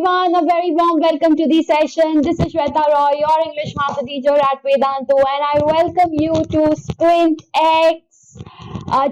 everyone, a very warm welcome to the session. This is Sweta Roy, your English master teacher at Vedantu, and I welcome you to Sprint X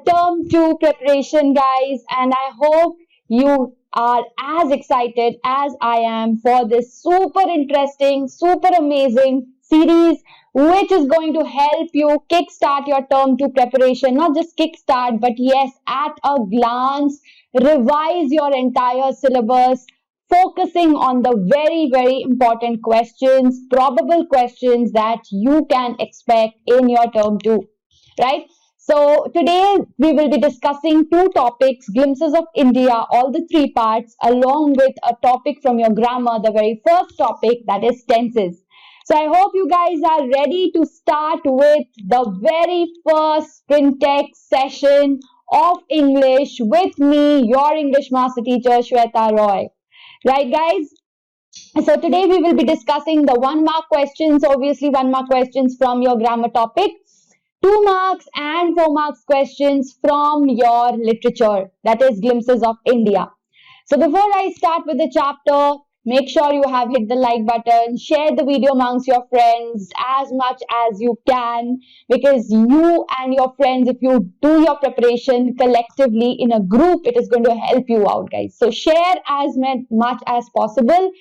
Term 2 preparation, guys. And I hope you are as excited as I am for this super interesting, super amazing series, which is going to help you kickstart your Term 2 preparation. Not just kickstart, but yes, at a glance, revise your entire syllabus, focusing on the very important questions, probable questions that you can expect in your term 2, right? So today we will be discussing two topics, glimpses of India, all the three parts, along with a topic from your grammar, the very first topic, that is tenses. So I hope you guys are ready to start with the very first Sprint X session of English with me, your English master teacher, Sweta Roy. Right, guys? So today we will be discussing the 1 mark questions, obviously 1 mark questions from your grammar topic, 2 marks and 4 marks questions from your literature, that is glimpses of India. So before I start with the chapter, make sure you have hit the like button, share the video amongst your friends as much as you can, because you and your friends, if you do your preparation collectively in a group, it is going to help you out, guys. So share as much as possible,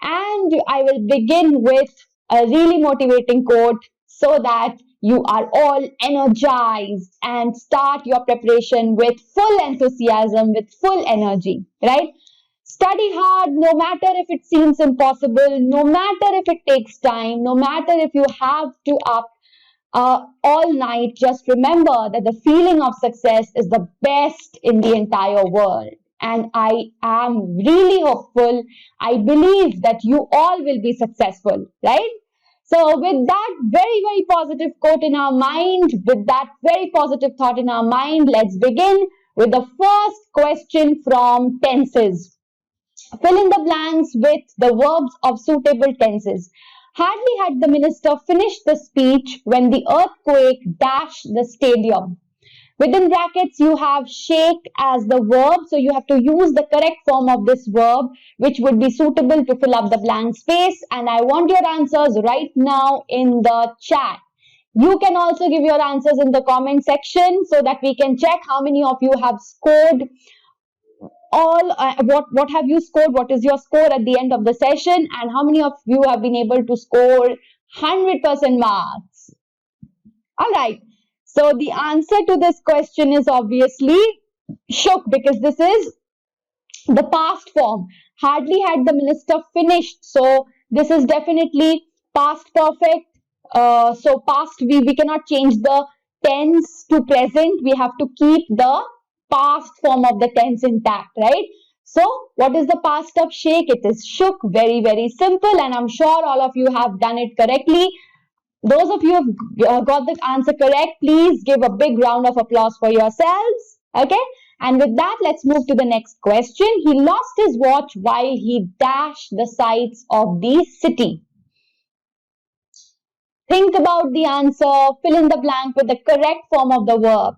and I will begin with a really motivating quote so that you are all energized and start your preparation with full enthusiasm, with full energy, right? Study hard, no matter if it seems impossible, no matter if it takes time, no matter if you have to up all night. Just remember that the feeling of success is the best in the entire world. And I am really hopeful. I believe that you all will be successful, right? So with that very positive quote in our mind, with that very positive thought in our mind, let's begin with the first question from tenses. Fill in the blanks with the verbs of suitable tenses. Hardly had the minister finished the speech when the earthquake dashed the stadium. Within brackets, you have shake as the verb, so you have to use the correct form of this verb, which would be suitable to fill up the blank space. And I want your answers right now in the chat. You can also give your answers in the comment section so that we can check how many of you have scored what have you scored, what is your score at the end of the session, and how many of you have been able to score 100% marks. All right, so the answer to this question is obviously shook, because this is the past form. Hardly had the minister finished, so this is definitely past perfect. So past, we cannot change the tense to present. We have to keep the past form of the tense intact, right? So what is the past of shake? It is shook. Very simple, and I'm sure all of you have done it correctly. Those of you who have got the answer correct, please give a big round of applause for yourselves. Okay, and with that, let's move to the next question. He lost his watch while he dashed the sights of the city. Think about the answer, fill in the blank with the correct form of the verb.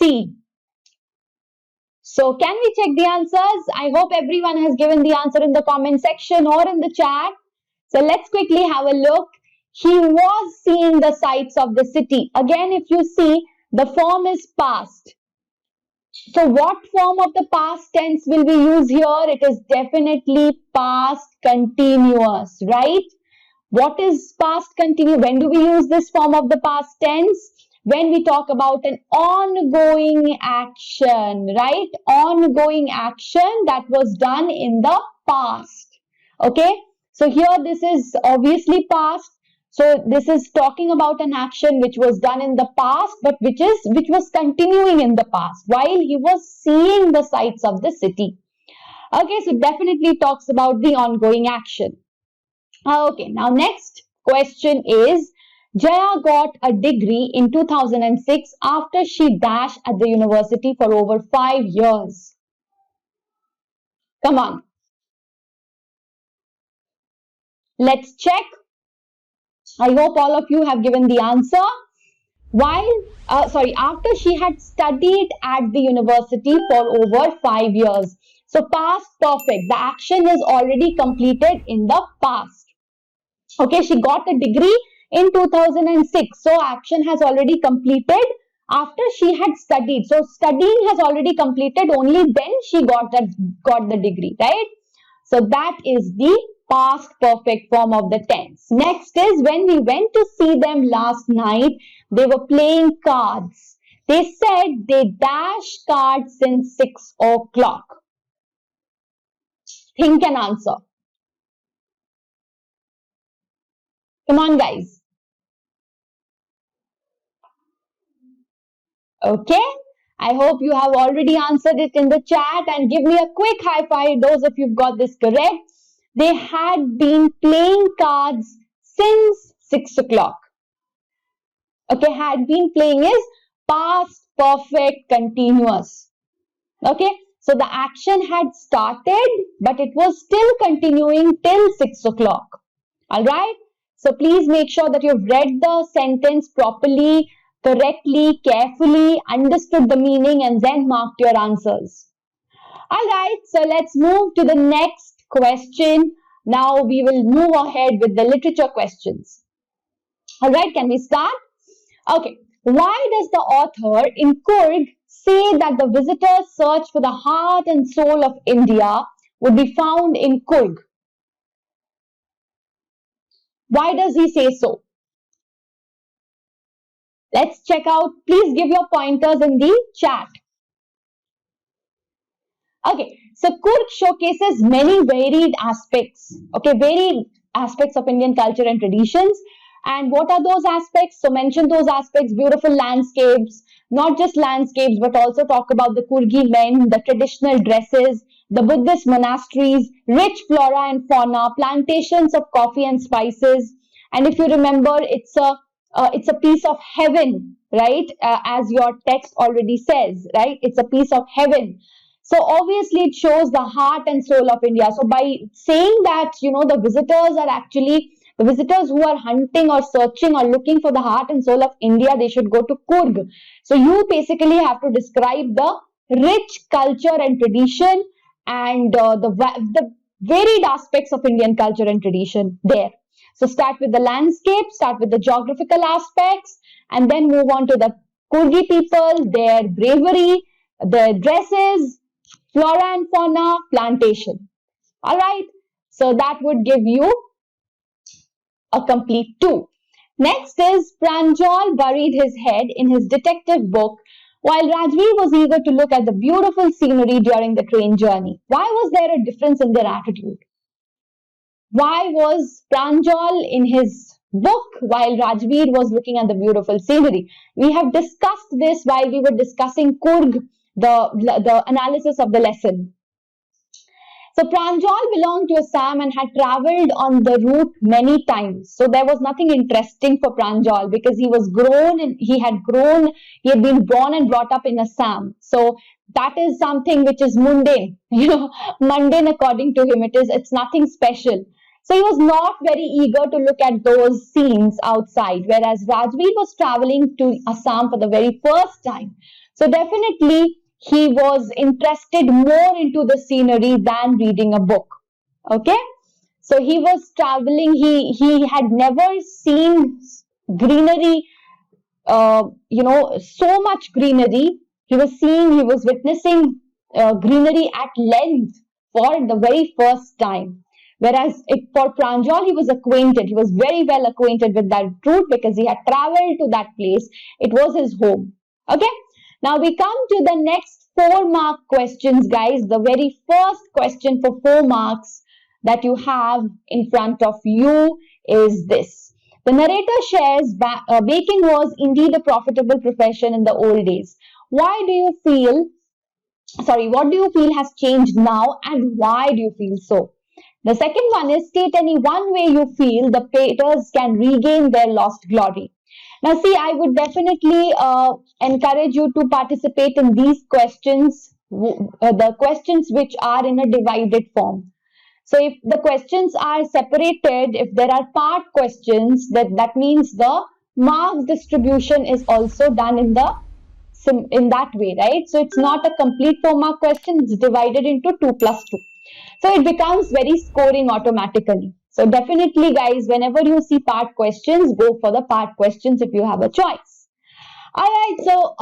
C. So can we check the answers? I hope everyone has given the answer in the comment section or in the chat. So let's quickly have a look. He was seeing the sights of the city. Again, if you see, the form is past. So what form of the past tense will we use here? It is definitely past continuous, right? What is past continuous? When do we use this form of the past tense? When we talk about an ongoing action, right? Ongoing action that was done in the past. Okay, so here this is obviously past. So this is talking about an action which was done in the past, but which was continuing in the past while he was seeing the sights of the city. Okay, so definitely talks about the ongoing action. Okay, now next question is, Jaya got a degree in 2006 after she dashed at the university for over 5 years. Come on. Let's check. I hope all of you have given the answer. After she had studied at the university for over 5 years. So past perfect, the action is already completed in the past. Okay, she got a degree in 2006. So action has already completed after she had studied. So studying has already completed, only then she got the degree, right? So that is the past perfect form of the tense. Next is when we went to see them last night, they were playing cards. They said they dash cards since 6 o'clock. Think and answer. Come on, guys. Okay. I hope you have already answered it in the chat, and give me a quick high five, those of you who've got this correct. They had been playing cards since 6 o'clock. Okay, had been playing is past perfect continuous. Okay, so the action had started, but it was still continuing till 6 o'clock. All right, so please make sure that you've read the sentence properly, correctly, carefully, understood the meaning, and then marked your answers. All right, so let's move to the next question. Now we will move ahead with the literature questions. All right, can we start? Okay, why does the author in Kurg say that the visitor's search for the heart and soul of India would be found in Kurg? Why does he say so? Let's check out. Please give your pointers in the chat. Okay, so Kurg showcases many varied aspects. Okay, varied aspects of Indian culture and traditions. And what are those aspects? So mention those aspects: beautiful landscapes, not just landscapes, but also talk about the Kurgi men, the traditional dresses, the Buddhist monasteries, rich flora and fauna, plantations of coffee and spices. And if you remember, it's a piece of heaven, right? As your text already says, right? It's a piece of heaven. So obviously it shows the heart and soul of India. So by saying that, the visitors are actually the visitors who are hunting or searching or looking for the heart and soul of India, they should go to Kurg. So you basically have to describe the rich culture and tradition and the varied aspects of Indian culture and tradition there. So start with the landscape, start with the geographical aspects, and then move on to the Kurgi people, their bravery, their dresses, flora and fauna, plantation. All right. So that would give you a complete 2. Next is Pranjal buried his head in his detective book while Rajveer was eager to look at the beautiful scenery during the train journey. Why was there a difference in their attitude? Why was Pranjal in his book while Rajveer was looking at the beautiful scenery? We have discussed this while we were discussing Kurg, the analysis of the lesson. So Pranjal belonged to Assam and had travelled on the route many times. So there was nothing interesting for Pranjal because he had been born and brought up in Assam. So that is something which is mundane, mundane according to him. It's nothing special. So he was not very eager to look at those scenes outside, whereas Rajveer was travelling to Assam for the very first time. So definitely he was interested more into the scenery than reading a book. Okay, so he was traveling. He had never seen greenery. So much greenery. He was witnessing greenery at length for the very first time. Whereas for Pranjal, he was acquainted. He was very well acquainted with that route because he had traveled to that place. It was his home. Okay. Now we come to the next 4-mark questions, guys. The very first question for 4 marks that you have in front of you is this. The narrator shares baking was indeed a profitable profession in the old days. What do you feel has changed now, and why do you feel so? The second one is, state any one way you feel the painters can regain their lost glory. Now see, I would definitely encourage you to participate in these questions, the questions which are in a divided form. So if the questions are separated, if there are part questions, that means the marks distribution is also done in the in that way, right? So it's not a complete 4-mark question, it's divided into 2 plus 2. So it becomes very scoring automatically. So definitely guys, whenever you see part questions, go for the part questions if you have a choice. Alright, so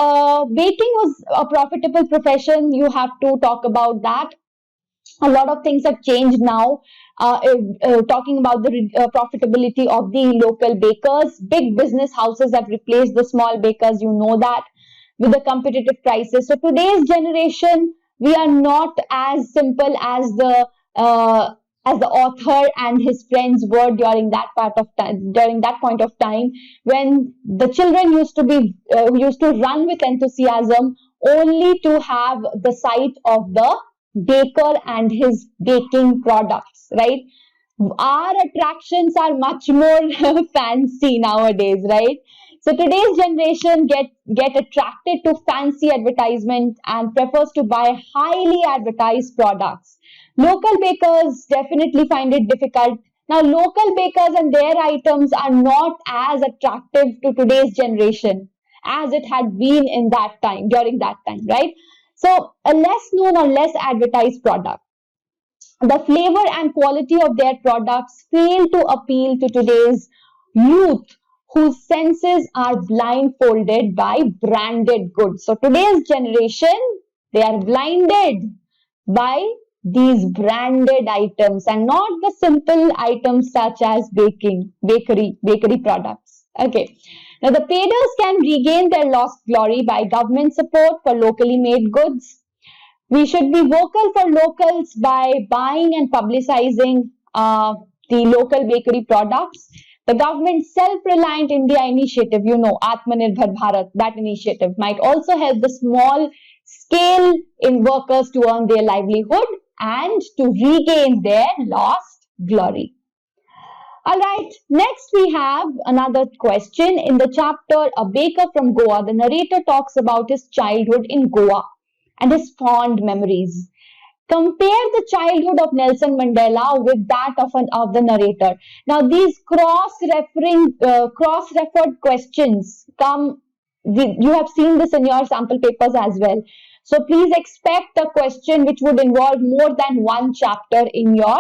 baking was a profitable profession. You have to talk about that. A lot of things have changed now. Talking about the profitability of the local bakers, big business houses have replaced the small bakers, you know that, with the competitive prices. So today's generation, we are not as simple as the author and his friends were during that point of time, when the children used to run with enthusiasm only to have the sight of the baker and his baking products, right? Our attractions are much more fancy nowadays, right? So today's generation get attracted to fancy advertisement and prefers to buy highly advertised products. Local bakers definitely find it difficult. Now, local bakers and their items are not as attractive to today's generation as it had been during that time, right? So, a less known or less advertised product. The flavor and quality of their products fail to appeal to today's youth whose senses are blindfolded by branded goods. So, today's generation, they are blinded by these branded items and not the simple items such as bakery products. Okay. Now, the traders can regain their lost glory by government support for locally made goods. We should be vocal for locals by buying and publicizing the local bakery products. The government's self-reliant India initiative, Atmanirbhar Bharat, that initiative might also help the small scale in workers to earn their livelihood and to regain their lost glory. Alright, next we have another question. In the chapter A Baker from Goa, the narrator talks about his childhood in Goa and his fond memories. Compare the childhood of Nelson Mandela with that of the narrator. Now, these cross-referred questions you have seen this in your sample papers as well. So, please expect a question which would involve more than one chapter in your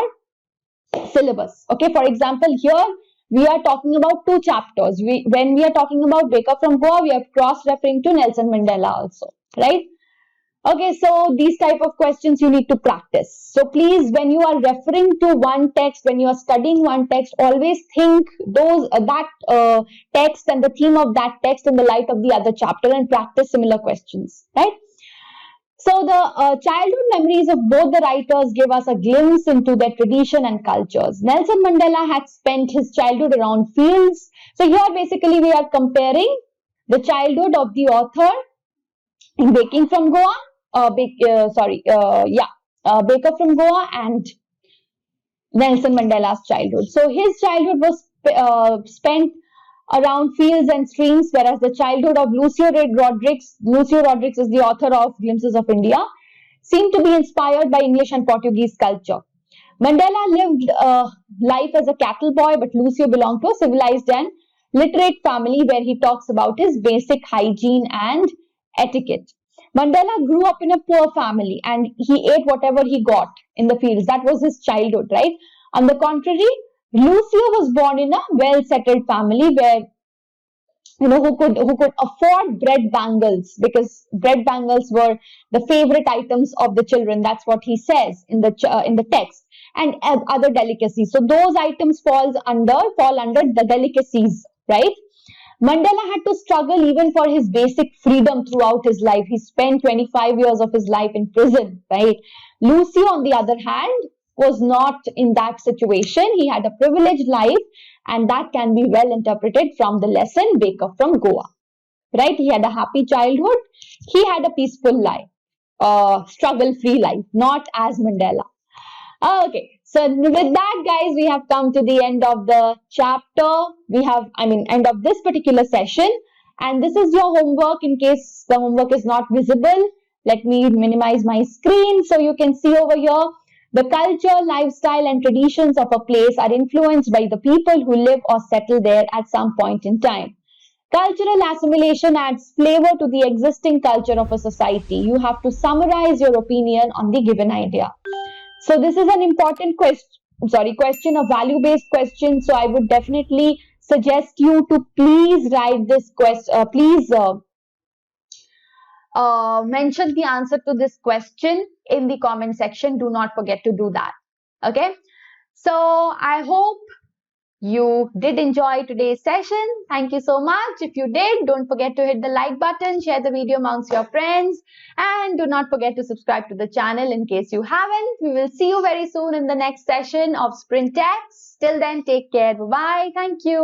syllabus. Okay, for example, here we are talking about 2 chapters. When we are talking about Baker from Goa, we are cross-referring to Nelson Mandela also, right? Okay, so these type of questions you need to practice. So please, when you are referring to one text, when you are studying one text, always think that text and the theme of that text in the light of the other chapter and practice similar questions, right? So the childhood memories of both the writers give us a glimpse into their tradition and cultures. Nelson Mandela had spent his childhood around fields. So here basically we are comparing the childhood of the author in Baker from Goa and Nelson Mandela's childhood. So his childhood was spent around fields and streams, whereas the childhood of Lucio Rodrigues is the author of Glimpses of India, seemed to be inspired by English and Portuguese culture. Mandela lived life as a cattle boy, but Lucio belonged to a civilized and literate family where he talks about his basic hygiene and etiquette. Mandela grew up in a poor family and he ate whatever he got in the fields. That was his childhood, right? On the contrary, Lucio was born in a well-settled family where, who could afford bread bangles, because bread bangles were the favorite items of the children. That's what he says in the text, and other delicacies. So those items fall under the delicacies, right? Mandela had to struggle even for his basic freedom throughout his life. He spent 25 years of his life in prison, right? Lucio, on the other hand, was not in that situation. He had a privileged life, and that can be well interpreted from the lesson Baker from Goa, right? He had a happy childhood. He had a peaceful life, struggle-free life, not as Mandela. Okay, so with that, guys, we have come to the end of the chapter. End of this particular session. And this is your homework. In case the homework is not visible, let me minimize my screen so you can see over here. The culture, lifestyle, and traditions of a place are influenced by the people who live or settle there at some point in time. Cultural assimilation adds flavor to the existing culture of a society. You have to summarize your opinion on the given idea. So this is an important question, a value-based question. So I would definitely suggest you to please write this question. Mention the answer to this question in the comment section. Do not forget to do that. Okay. So I hope you did enjoy today's session. Thank you so much. If you did, don't forget to hit the like button, share the video amongst your friends, and do not forget to subscribe to the channel in case you haven't. We will see you very soon in the next session of Sprint X. Till then, take care. Bye-bye. Thank you.